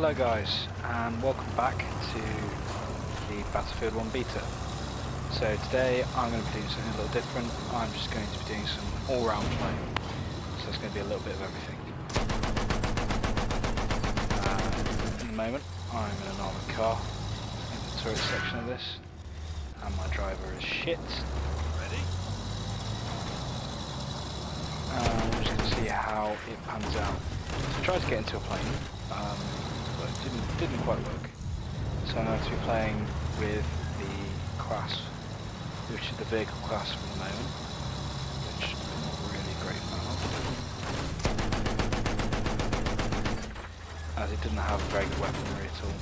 Hello guys, and welcome back to the Battlefield 1 beta. So today I'm going to be doing something a little different. I'm just going to be doing some all-round play. So it's going to be a little bit of everything. In the moment, I'm in an armoured car in the turret section of this, and my driver is shit. Ready? I'm just going to see how it pans out. So I tried to get into a plane, but it didn't quite work. So I'm going to be playing with the class, which is the vehicle class for the moment, which I'm not really a great fan of, as it didn't have very good weaponry at all.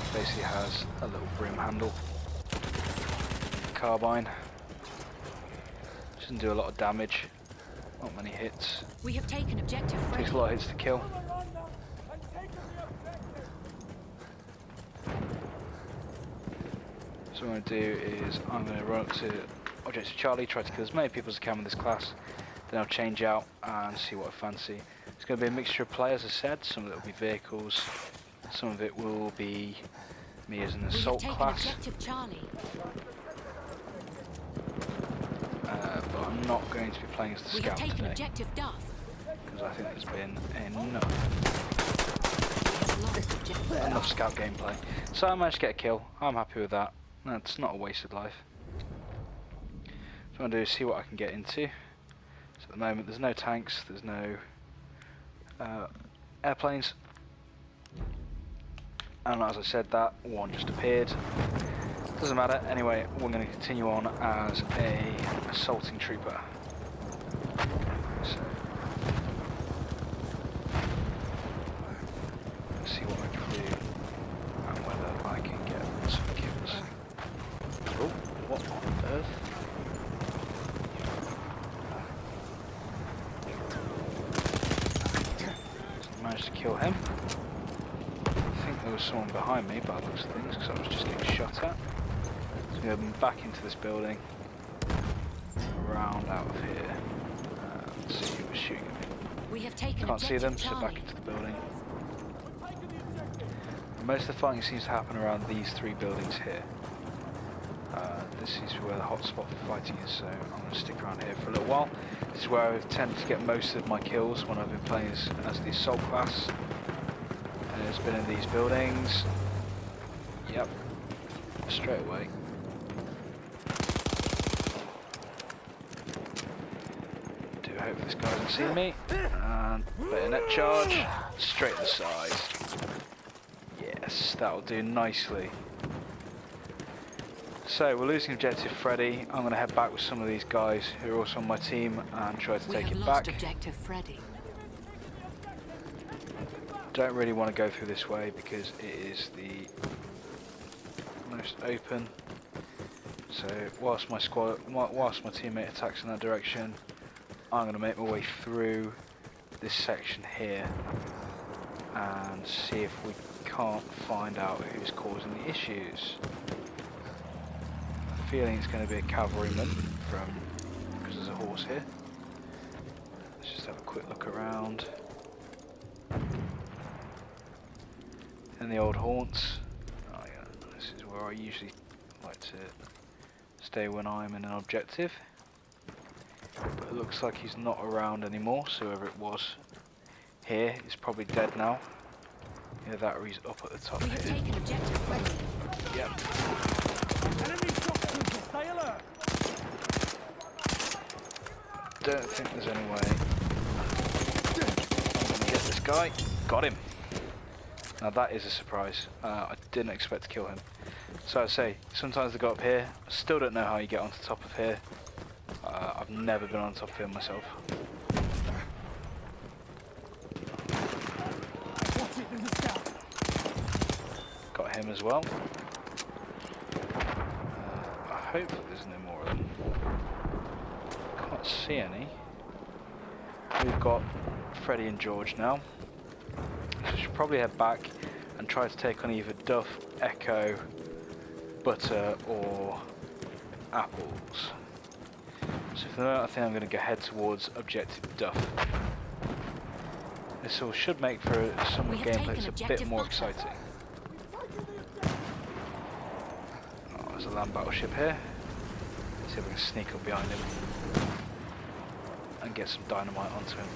It basically has a little brim handle, carbine, doesn't do a lot of damage, not many hits. We have taken objective Freddy. Takes a lot of hits to kill. So what I'm going to do is I'm going to run up to Objective Charlie, try to kill as many people as I can with this class, then I'll change out and see what I fancy. It's going to be a mixture of players, as I said. Some of it will be vehicles, some of it will be me as an assault class. Objective Charlie. But I'm not going to be playing as the We scout have taken today, objective Duff. because I think there's been enough scout gameplay. So I managed to get a kill. I'm happy with that. That's not a wasted life. So what I'm going to do is see what I can get into. So at the moment there's no tanks, there's no airplanes. And as I said, that one just appeared. Doesn't matter. Anyway, we're going to continue on as a assaulting trooper. So let's see what I can do and whether I can get some kills. Oh, what on earth? So I managed to kill him. I think there was someone behind me by the looks of things, because I was just getting shot at. So I'm going back into this building, around out of here, and see who was shooting at me. We have taken Can't see them, so Charlie. back into the building. Most of the fighting seems to happen around these three buildings here. This is where the hot spot for fighting is, so I'm going to stick around here for a little while. This is where I've tended to get most of my kills when I've been playing as the assault class. And it's been in these buildings. Yep, straight away. Do hope this guy doesn't see me. And bayonet charge, straight to the side. Yes, that'll do nicely. So we're losing objective Freddy. I'm going to head back with some of these guys who are also on my team and try to take it back. Objective Freddy. Don't really want to go through this way because it is the most open. So whilst my teammate attacks in that direction, I'm going to make my way through this section here and see if we can't find out who's causing the issues. I have a feeling it's going to be a cavalryman because there's a horse here. Let's just have a quick look around. In the old haunts. Oh yeah, this is where I usually like to stay when I'm in an objective. But it looks like he's not around anymore, so whoever it was here is probably dead now. Yeah, that or he's up at the top We have here. taken objective Freddy. Yep. Stay alert. Don't think there's any way I'm gonna get this guy. Got him. Now that is a surprise. I didn't expect to kill him. So I say, sometimes they go up here. I still don't know how you get onto the top of here. I've never been on top of here myself. Got him as well. I hope that there's no more of them. Can't see any. We've got Freddy and George now. So we should probably head back and try to take on either Duff, Echo, Butter or Apples. So for the moment I think I'm going to go head towards Objective Duff. This all should make for some We have gameplay taken that's a bit objective more Butter. exciting. Oh, there's a land battleship here. See if we can sneak up behind him and get some dynamite onto him.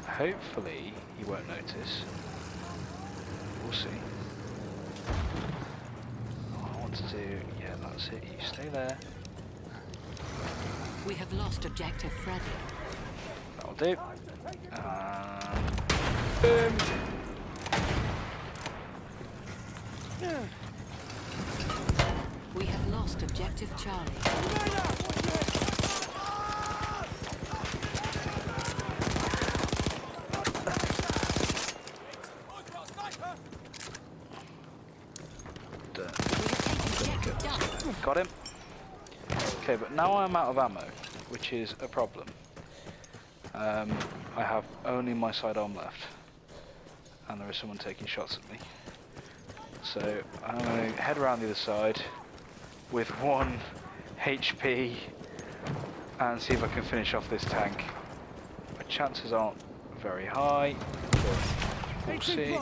Hopefully he won't notice. We'll see. What I want to do, yeah, that's it. You stay there. We have lost objective Freddy. That'll do. Boom. We have lost objective Charlie. Done. We have taken objective Duck. Got him. Okay, but now I'm out of ammo, which is a problem. I have only my sidearm left, and there is someone taking shots at me. So I'm going to head around the other side with 1 HP and see if I can finish off this tank. My chances aren't very high, but we'll see.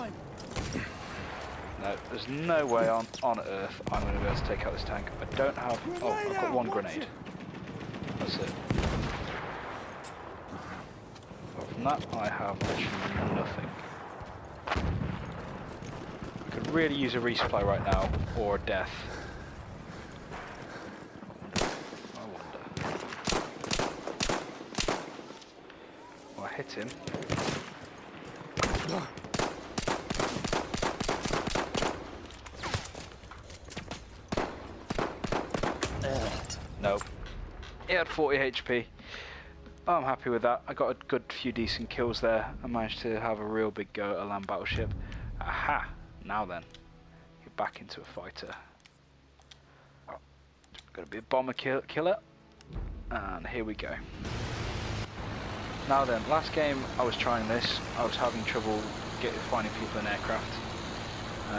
No, there's no way on earth I'm going to be able to take out this tank. I don't have... Oh, I've got 1 grenade. That's it. Apart from that, I have literally nothing. I could really use a resupply right now, or a death. I wonder. Well, I hit him. Nope. He had 40 HP. I'm happy with that. I got a good few decent kills there. I managed to have a real big go at a land battleship. Aha! Now then. Get back into a fighter. Gonna be a bomber killer. And here we go. Now then, last game I was trying this. I was having trouble finding people in aircraft.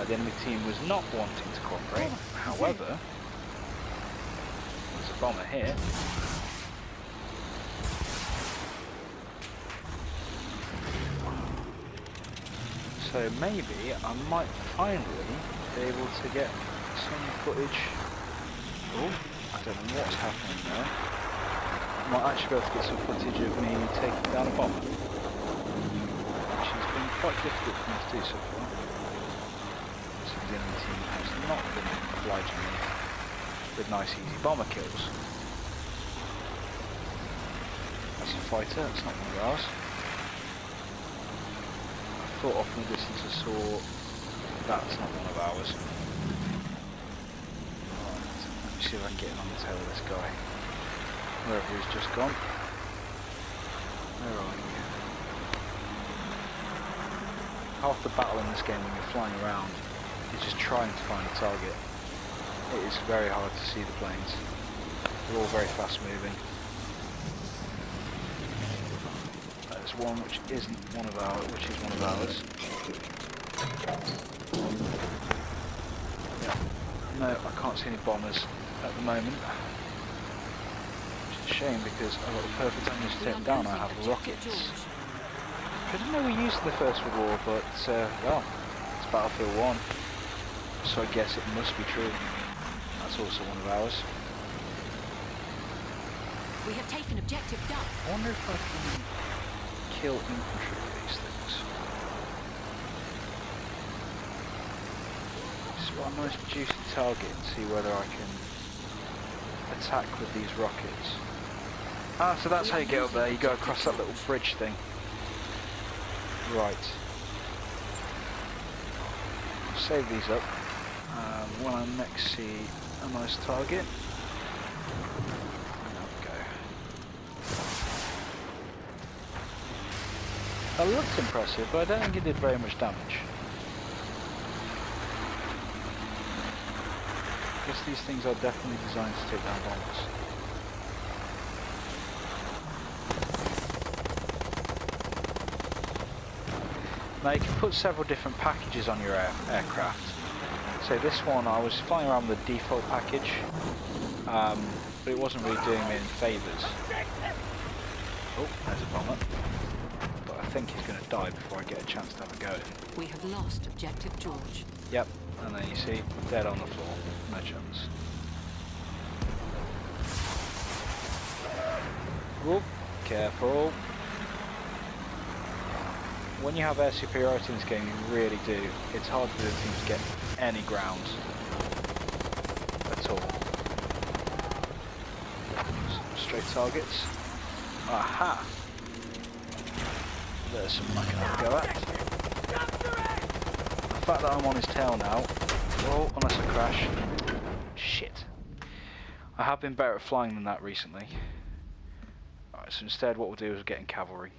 The enemy team was not wanting to cooperate. However, there's a bomber here. So maybe I might finally be able to get some footage. Oh, I don't know what's happening there. I might actually be able to get some footage of me taking down a bomber, which has been quite difficult for me to do so far. So the enemy team has not been obliging me with nice easy bomber kills. That's a fighter, that's not one of ours. I thought off in the distance I saw that's not one of ours. Right, let me see if I can get in on the tail of this guy. Wherever he's just gone. Where are you? Half the battle in this game when you're flying around is just trying to find a target. It is very hard to see the planes. They're all very fast moving. There's one which isn't one of ours, which is one of ours. Yeah. No, I can't see any bombers at the moment. Which is a shame because I've got the perfect ammunition to take them down. I have rockets. I didn't know we used in the First World War, but well, it's Battlefield 1, so I guess it must be true. That's also one of ours. We have taken objective Duck. I wonder if I can kill infantry with these things. So a nice juicy target and see whether I can attack with these rockets. Ah, so that's how you get up there. You go across that little bridge thing. Right. Save these up. When I next see a nice target, there we go. That looked impressive, but I don't think it did very much damage. I guess these things are definitely designed to take down bombers. Now you can put several different packages on your aircraft. So this one, I was flying around with the default package, but it wasn't really doing me any favours. Oh, there's a bomber. But I think he's going to die before I get a chance to have a go at him. We have lost objective George. Yep, and then you see, dead on the floor. No chance. Whoop, careful. When you have air superiority in this game, you really do. It's hard for the team to get any ground at all. Straight targets. Aha! There's some I can have a go at. The fact that I'm on his tail now. Oh, unless I crash. Shit. I have been better at flying than that recently. Alright, so instead what we'll do is get in cavalry.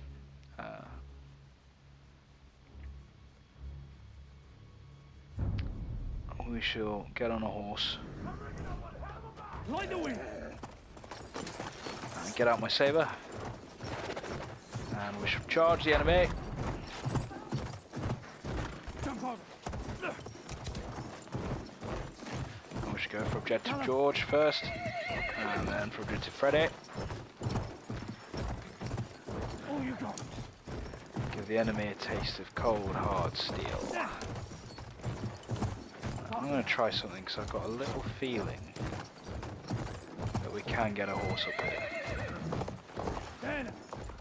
We shall get on a horse. And get out my saber. And we shall charge the enemy. And we should go for objective George first. And then for objective Freddy. Give the enemy a taste of cold, hard steel. I'm going to try something because I've got a little feeling that we can get a horse up here. And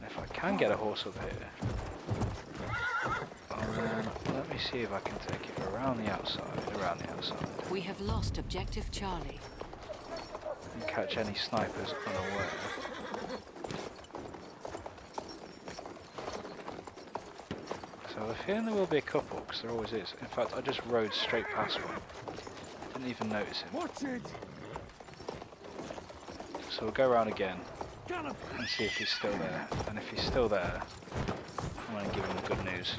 if I can get a horse up here, then let me see if I can take it around the outside, We have lost objective Charlie. and catch any snipers unaware. So I have a feeling there will be a couple, because there always is. In fact, I just rode straight past one. Didn't even notice him. Watch it! So we'll go around again and see if he's still there. And if he's still there, I'm going to give him the good news.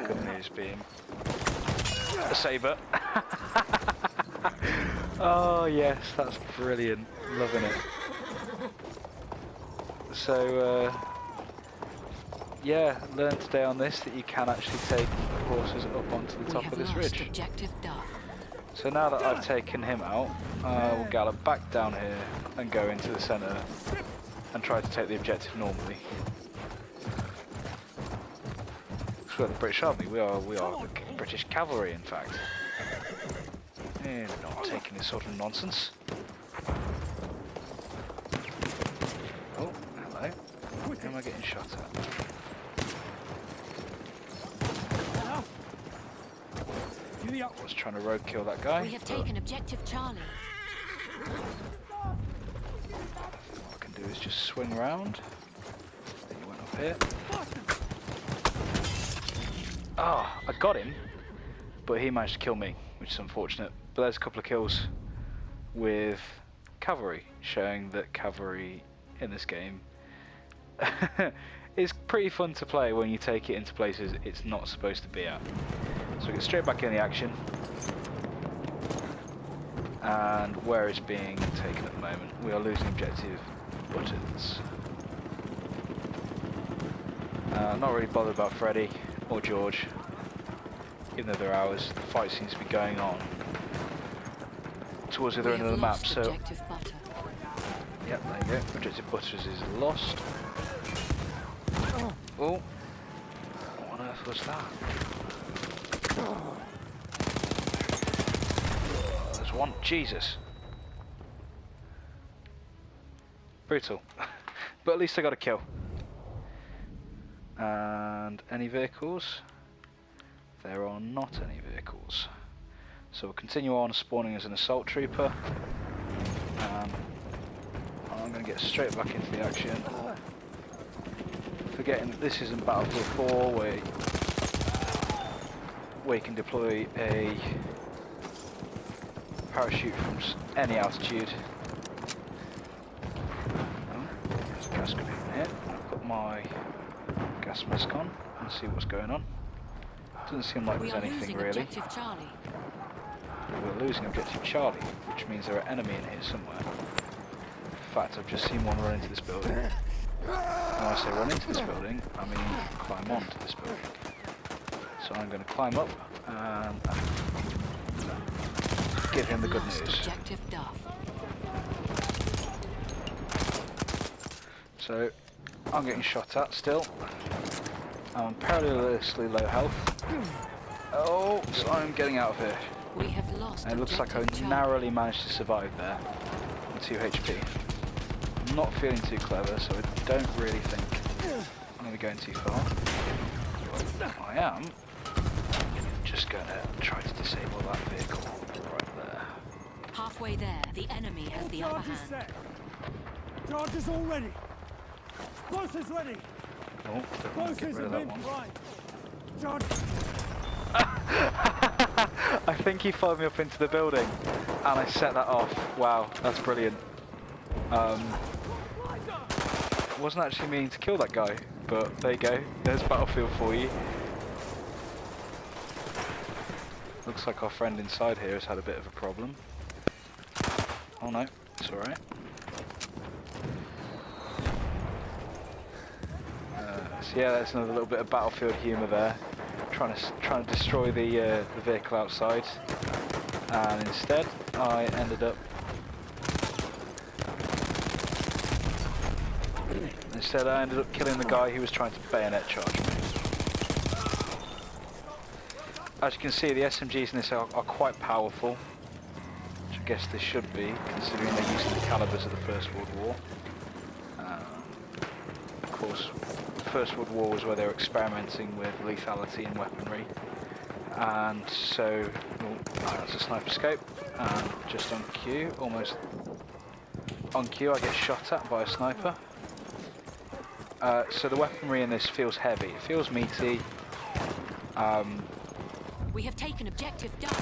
Good news being a saber. Oh yes, that's brilliant. Loving it. So yeah, learn today on this that you can actually take horses up onto the top of this ridge. Objective Duff. So now that I've taken him out, we'll gallop back down here and go into the centre and try to take the objective normally. Because we're the British Army, we are the British cavalry in fact. And not taking this sort of nonsense. Oh, hello. Who am I getting shot at? I was trying to roadkill that guy. We have taken objective Charlie. What I can do is just swing around. Then he went up here. Ah, I got him, but he managed to kill me, which is unfortunate. But there's a couple of kills with cavalry, showing that cavalry in this game is pretty fun to play when you take it into places it's not supposed to be at. So we get straight back in the action, and where it's being taken at the moment, we are losing objective buttons. Not really bothered about Freddy or George, even though they're ours. The fight seems to be going on towards the other end of the map. So, yep, there you go. Objective butters is lost. Oh, what on earth was that? There's one. Jesus. Brutal. But at least I got a kill. And any vehicles? There are not any vehicles. So we'll continue on spawning as an assault trooper. I'm going to get straight back into the action. Forgetting that this isn't Battlefield 4 where you can deploy a parachute from any altitude. There's a gas grenade in here. I'll put my gas mask on and see what's going on. Doesn't seem like there's anything really. We're losing objective Charlie, which means there are enemy in here somewhere. In fact, I've just seen one run into this building. And when I say run into this building, I mean climb onto this building. So I'm going to climb up and give him the good news. So I'm getting shot at still. I'm perilously low health. Oh, so I'm getting out of here. We have lost And it looks like I objective Charlie. narrowly managed to survive there. With 2 HP. I'm not feeling too clever, so I don't really think I'm going to be going too far. I am just going to try to disable that vehicle right there. Halfway there, the enemy has the upper Charges hand. set. Charges all ready. Explosives ready. Oh, don't want to get Explosives rid of have that been one. primed. Charge. I think he followed me up into the building, and I set that off. Wow, that's brilliant. Wasn't actually meaning to kill that guy, but there you go. There's Battlefield for you. Looks like our friend inside here has had a bit of a problem. Oh no, it's alright. So yeah, that's another little bit of Battlefield humour there. Trying to destroy the vehicle outside, and instead I ended up killing the guy who was trying to bayonet charge me. As you can see, the SMGs in this are quite powerful, which I guess they should be, considering they're using the calibers of the First World War. Of course, the First World War was where they were experimenting with lethality and weaponry, and so, that's a sniper scope, and just on cue, almost on cue, I get shot at by a sniper. So the weaponry in this feels heavy, it feels meaty. We have taken objective Duck.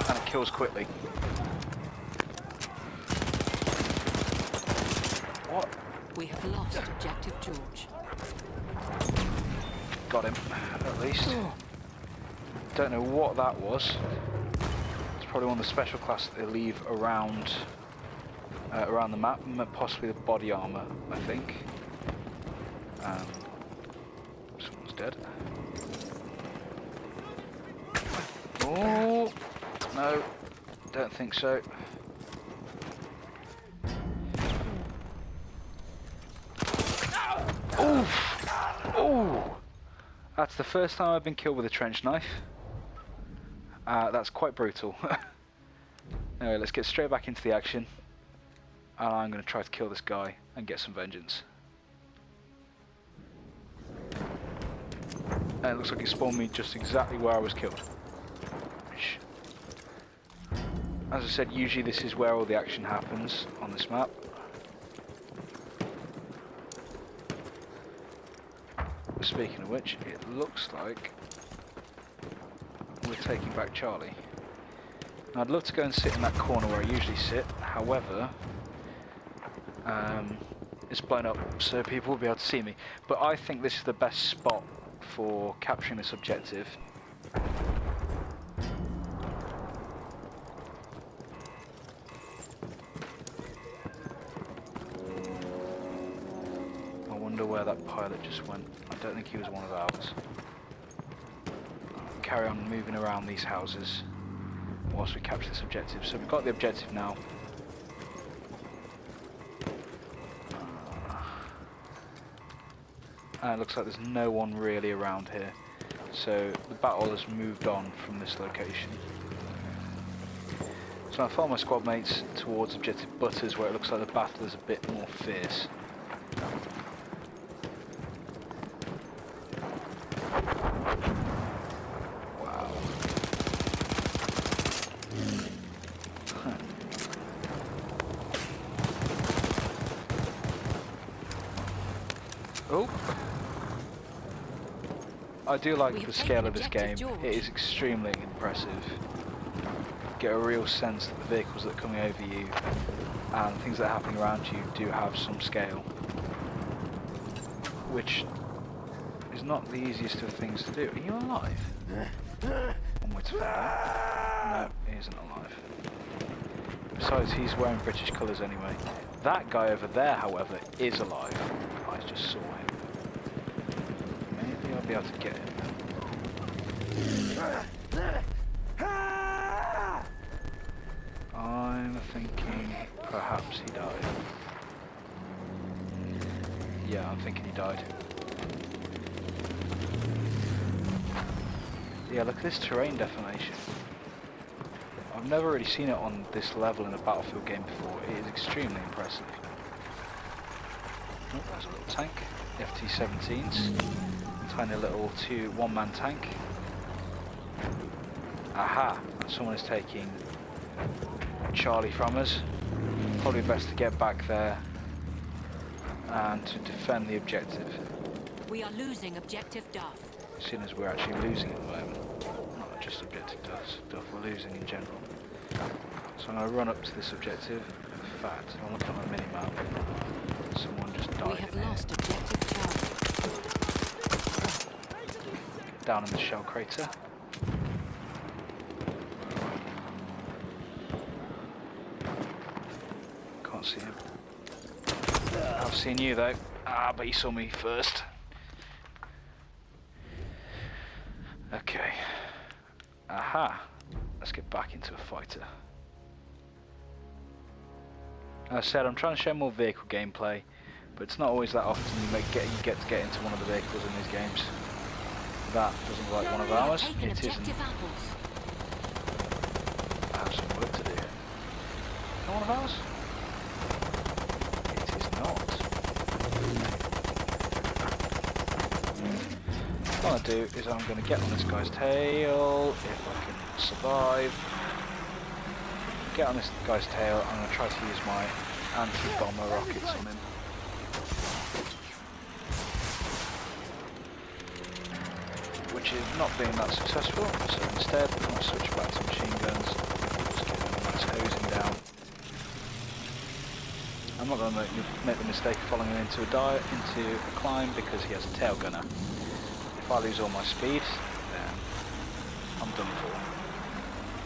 And it kills quickly. What? We have lost objective George. Got him, at least. Don't know what that was. It's probably one of the special classes that they leave around around the map, possibly the body armor, I think. Someone's dead. Oh no, don't think so. Oof! Oh, that's the first time I've been killed with a trench knife. That's quite brutal. Anyway, let's get straight back into the action. And I'm going to try to kill this guy and get some vengeance. And it looks like it spawned me just exactly where I was killed. As I said, usually this is where all the action happens on this map. Speaking of which, it looks like we're taking back Charlie. Now, I'd love to go and sit in that corner where I usually sit, however, it's blown up so people will be able to see me. But I think this is the best spot for capturing this objective. I wonder where that pilot just went. I don't think he was one of ours. I'll carry on moving around these houses whilst we capture this objective. So we've got the objective now. And it looks like there's no one really around here. So the battle has moved on from this location. So I follow my squad mates towards objective Butters, where it looks like the battle is a bit more fierce. Wow. Oh! I do like the scale of this game. It is extremely impressive. Get a real sense that the vehicles that are coming over you and things that are happening around you do have some scale, which is not the easiest of things to do. Are you alive? One way to find out. No, he isn't alive. Besides, he's wearing British colours anyway. That guy over there, however, is alive. I just saw him. Maybe I'll be able to get him. I'm thinking perhaps he died. Yeah, I'm died. Yeah, look at this terrain deformation. I've never really seen it on this level in a Battlefield game before. It is extremely impressive. Oh, there's a little tank. FT-17s. Tiny little one-man tank. Aha! Someone is taking Charlie from us. Probably best to get back there and to defend the objective. We are losing objective Duff. Seeing as we're actually losing at the moment. Not just objective Duff, we're losing in general. So I'm going to run up to this objective. In fact, I'll look on the mini-map. Someone just died. We have lost objective Charlie. Down in the shell crater. Can't see him. I've seen you though. Ah, but he saw me first. Okay. Aha. Let's get back into a fighter. As I said, I'm trying to show more vehicle gameplay, but it's not always that often you get to get into one of the vehicles in these games. That doesn't look like one of ours. It isn't. I have some work to do. Is that one of ours? It is not. What I'm going to do is I'm going to get on this guy's tail, if I can survive. Get on this guy's tail, I'm going to try to use my anti-bomber rockets on him. Which is not being that successful, so instead I'm going to switch back to machine guns, just get a nice hosing down. I'm not going to make the mistake of following him into a climb because he has a tail gunner. If I lose all my speed, then I'm done for.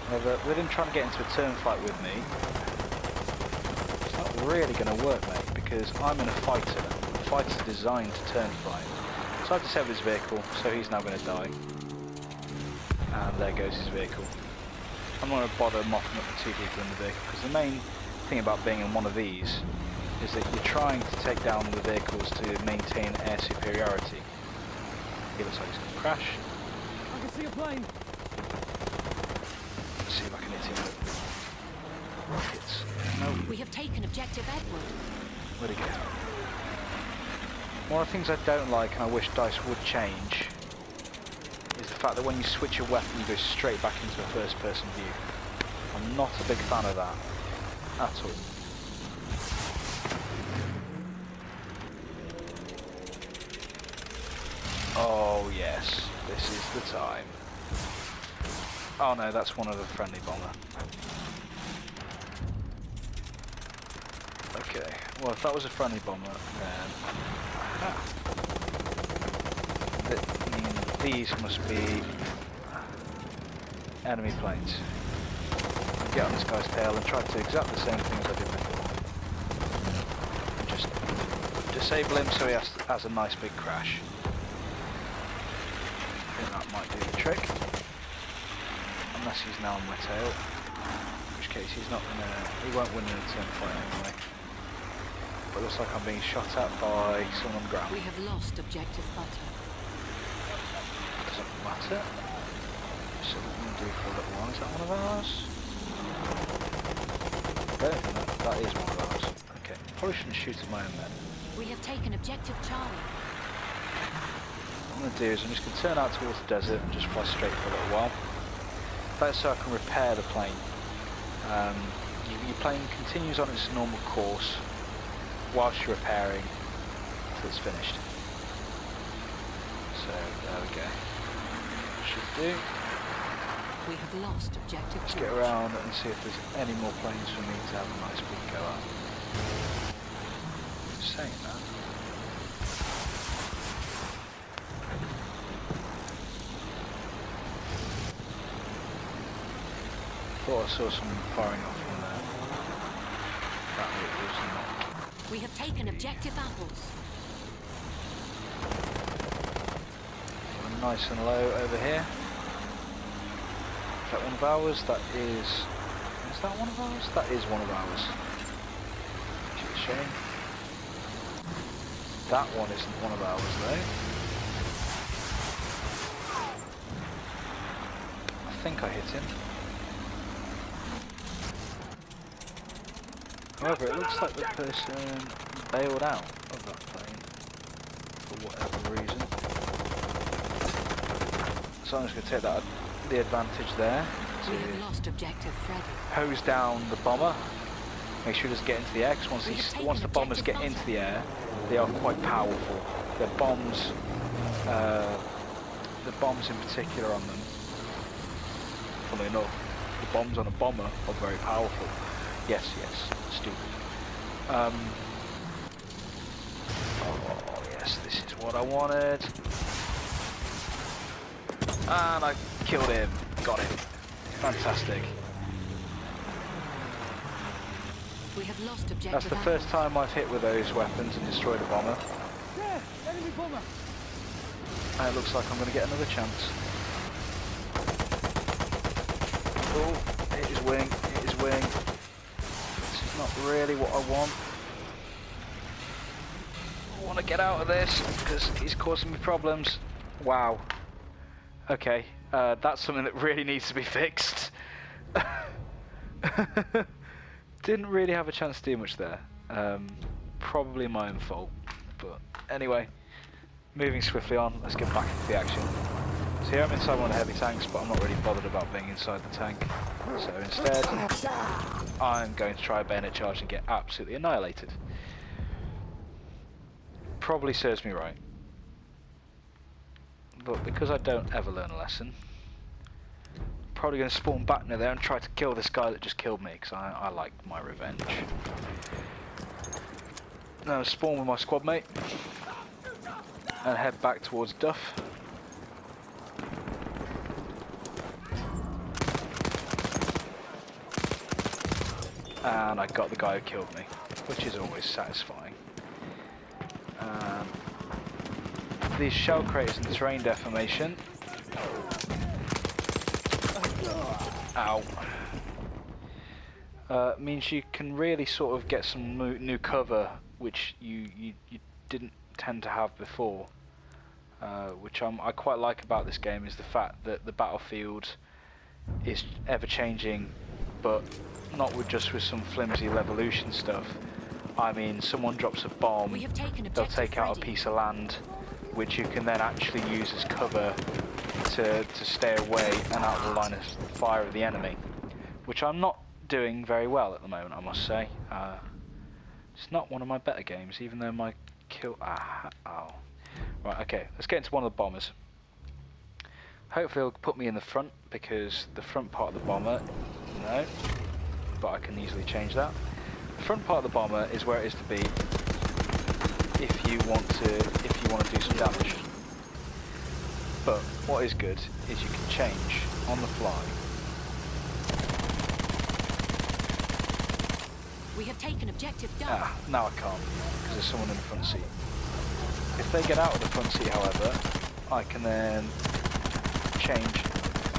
However, with him trying to get into a turn fight with me, it's not really going to work, mate, because I'm in a fighter. A fighter's designed to turn fight. So I've disabled his vehicle, so he's now going to die. And there goes his vehicle. I'm not going to bother mopping up the two people in the vehicle, because the main thing about being in one of these is that you're trying to take down the vehicles to maintain air superiority. He looks like he's going to crash. I can see a plane. Let's see if I can hit him with rockets. No. We have taken objective Edward. Where'd he go? One of the things I don't like, and I wish DICE would change, is the fact that when you switch your weapon you go straight back into a first person view. I'm not a big fan of that at all. Oh yes, this is the time. Oh no, that's one of the friendly bomber. Okay, well if that was a friendly bomber, then... Aha. That means these must be enemy planes. I'll get on this guy's tail and try to do exactly the same things I did before. Just disable him so he has a nice big crash. I think that might do the trick. Unless he's now on my tail. In which case he won't win in a turn fight anyway. But it looks like I'm being shot at by someone on the ground. We have lost objective butter. Doesn't matter. So what we can do for a little while. Is that one of ours? I don't think that is one of ours. Okay, probably shouldn't shoot at my own men. We have taken objective Charlie. What I'm going to do is I'm just going to turn out towards the desert and just fly straight for a little while. That's so I can repair the plane. Your plane continues on its normal course whilst you're repairing until it's finished. So there we go. Should do. We have lost objective Let's get around and see if there's any more planes for me to have a nice big go at. Saying that. Thought I saw someone firing off from there. Apparently it was not. We have taken objective apples. We're nice and low over here. Is that one of ours? That is... Is that one of ours? That is one of ours. Which is a shame. That one isn't one of ours though. I think I hit him. However, it looks like the person bailed out of that plane for whatever reason. So I'm just going to take the advantage there We have lost objective Freddy. to hose down the bomber. Make sure he doesn't get into the air, because once the bombers get into the air, they are quite powerful. The bombs in particular on them, funnily enough, the bombs on a bomber are very powerful. Yes, stupid. Oh yes, this is what I wanted. And I killed him. Got him. Fantastic. We have lost objective. That's the first time I've hit with those weapons and destroyed a bomber. There! Enemy bomber! And it looks like I'm going to get another chance. Oh, hit his wing, hit his wing. This is not really what I want. I want to get out of this because he's causing me problems. Wow. Okay, that's something that really needs to be fixed. Didn't really have a chance to do much there. Probably my own fault. But anyway, moving swiftly on, let's get back into the action. So here I'm inside one of the heavy tanks, but I'm not really bothered about being inside the tank. So instead, I'm going to try a bayonet charge and get absolutely annihilated. Probably serves me right. But because I don't ever learn a lesson, I'm probably going to spawn back near there and try to kill this guy that just killed me, because I like my revenge. Now spawn with my squad mate and head back towards Duff. And I got the guy who killed me, which is always satisfying. These shell craters and terrain deformation. Ow. Means you can really sort of get some new cover, which you didn't tend to have before. Which I quite like about this game is the fact that the battlefield is ever changing, but not just with some flimsy Levolution stuff. I mean, someone drops a bomb, they'll take out a piece of land, which you can then actually use as cover to stay away and out of the line of fire of the enemy, which I'm not doing very well at the moment, I must say. It's not one of my better games, even though my kill... ow. Right, okay, let's get into one of the bombers. Hopefully it'll put me in the front, because the front part of the bomber... No, but I can easily change that. The front part of the bomber is where it is to be if you want to do some damage. But what is good is you can change on the fly. We have taken objective Duff. Now I can't, because there's someone in the front seat. If they get out of the front seat, however, I can then change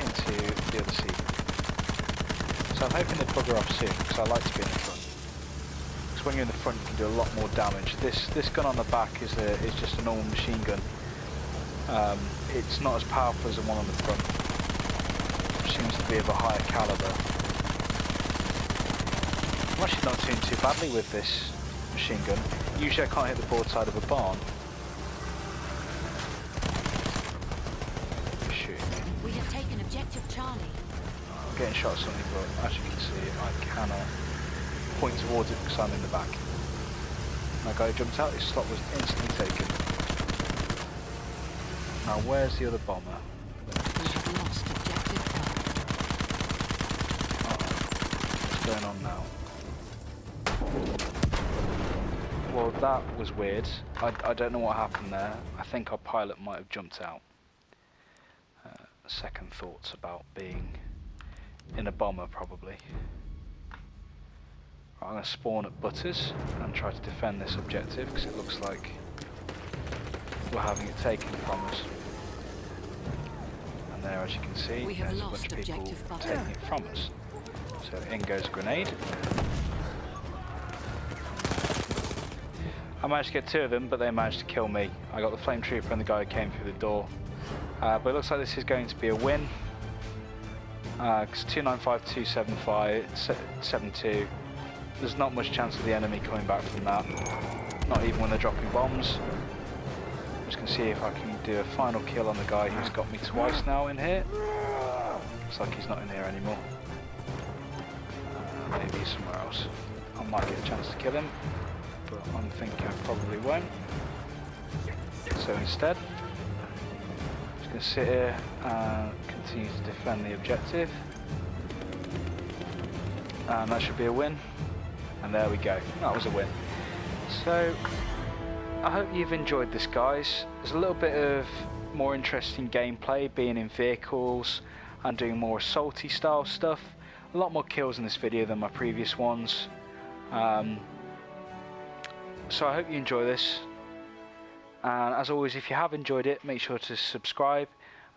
into the other seat. So I'm hoping they bugger off soon, because I like to be in the front. Because when you're in the front, you can do a lot more damage. This gun on the back is just a normal machine gun. It's not as powerful as the one on the front, which seems to be of a higher caliber. I'm actually not doing too badly with this machine gun. Usually I can't hit the broad side of a barn. Shoot. We have taken objective Charlie. I'm getting shot at something, but as you can see, I cannot point towards it because I'm in the back. That guy jumped out, his slot was instantly taken. Now where's the other bomber? We have lost objective Duff. What's going on now? Well, that was weird. I don't know what happened there. I think our pilot might have jumped out. Second thoughts about being in a bomber, probably. Right, I'm going to spawn at Butters and try to defend this objective, because it looks like we're having it taken from us. And there, as you can see, We have there's a lost bunch of people objective Butter. taking it from us. So in goes a grenade. I managed to get 2 of them, but they managed to kill me. I got the flame trooper and the guy who came through the door. But it looks like this is going to be a win. Because 295, 275, 72. There's not much chance of the enemy coming back from that. Not even when they're dropping bombs. I'm just going to see if I can do a final kill on the guy who's got me twice now in here. Looks like he's not in here anymore. Maybe he's somewhere else. I might get a chance to kill him, but I'm thinking I probably won't. So instead, I'm just going to sit here and continue to defend the objective. And that should be a win. And there we go. That was a win. So, I hope you've enjoyed this, guys. There's a little bit of more interesting gameplay being in vehicles and doing more assaulty style stuff. A lot more kills in this video than my previous ones. So I hope you enjoy this. And as always, if you have enjoyed it, make sure to subscribe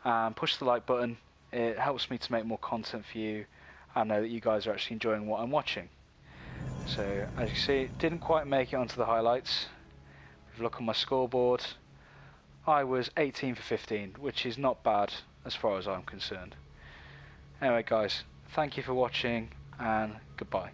and push the like button. It helps me to make more content for you. I know that you guys are actually enjoying what I'm watching. So as you see, it didn't quite make it onto the highlights. If you look on my scoreboard, I was 18 for 15, which is not bad as far as I'm concerned. Anyway guys, thank you for watching and goodbye.